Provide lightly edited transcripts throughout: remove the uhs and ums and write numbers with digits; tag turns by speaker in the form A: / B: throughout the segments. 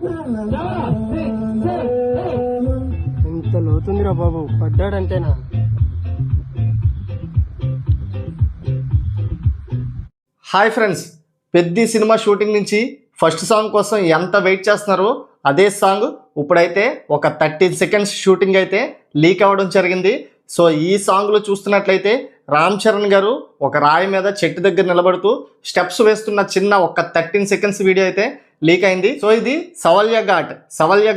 A: ఎంత లోతుందిరా బాబు, పడ్డాడంటేనా?
B: Hi friends, Peddi cinema shooting నుంచి ఫస్ట్ సాంగ్ కోసం ఎంత వెయిట్ చేస్తున్నారో అదే సాంగ్ ఇప్పుడైతే ఒక 30 సెకండ్స్ షూటింగ్ అయితే లీక్ అవ్వడం జరిగింది. సో ఈ సాంగ్లో చూస్తున్నట్లయితే రామ్ చరణ్ గారు ఒక రాయి మీద చెట్టు దగ్గర నిలబడుతూ స్టెప్స్ వేస్తున్న చిన్న ఒక 13 సెకండ్స్ వీడియో అయితే లీక్ అయింది. సో ఇది సవల్య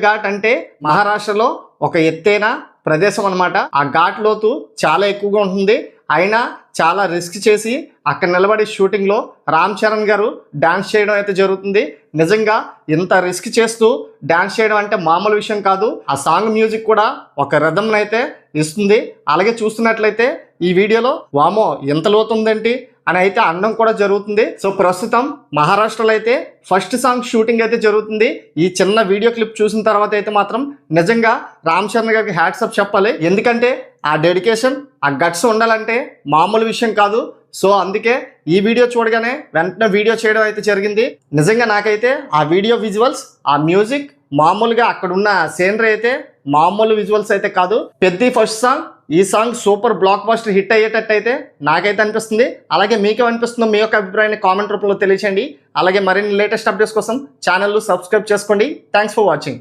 B: ఘాట్ అంటే మహారాష్ట్రలో ఒక ఎత్తైన ప్రదేశం అనమాట. ఆ ఘాట్ లోతు చాలా ఎక్కువగా ఉంటుంది. అయినా చాలా రిస్క్ చేసి అక్కడ నిలబడి షూటింగ్లో రామ్ చరణ్ గారు డాన్స్ చేయడం అయితే జరుగుతుంది. నిజంగా ఇంత రిస్క్ చేస్తూ డాన్స్ చేయడం అంటే మామూలు విషయం కాదు. ఆ సాంగ్ మ్యూజిక్ కూడా ఒక రిథమ్ అయితే ఇస్తుంది. అలాగే చూస్తున్నట్లయితే ఈ వీడియోలో వామో ఎంత లోతుందేంటి అని అయితే అనడం కూడా జరుగుతుంది. సో ప్రస్తుతం మహారాష్ట్రలో అయితే ఫస్ట్ సాంగ్ షూటింగ్ అయితే జరుగుతుంది. ఈ చిన్న వీడియో క్లిప్ చూసిన తర్వాత అయితే మాత్రం నిజంగా రామ్ చరణ్ గారికి హ్యాట్సప్ చెప్పాలి. ఎందుకంటే ఆ డెడికేషన్, ఆ గట్స్ ఉండాలంటే మామూలు విషయం కాదు. సో అందుకే ఈ వీడియో చూడగానే వెంటనే వీడియో చేయడం అయితే జరిగింది. నిజంగా నాకైతే ఆ వీడియో విజువల్స్, ఆ మ్యూజిక్, మామూలుగా అక్కడ ఉన్న సీనరీ అయితే మామూలు విజువల్స్ అయితే కాదు. పెద్ద ఫస్ట్ సాంగ్, ఈ song super block buster hit అయ్యేటట్టు అయితే నాకైతే అనిపిస్తుంది. అలాగే మీకేమనిపిస్తుందో మీ యొక్క అభిప్రాయాన్ని కామెంట్ రూపంలో తెలియచేయండి. అలాగే మరిన్ని లేటెస్ట్ అప్డేట్స్ కోసం ఛానల్ సబ్స్క్రైబ్ చేసుకోండి. Thanks for watching.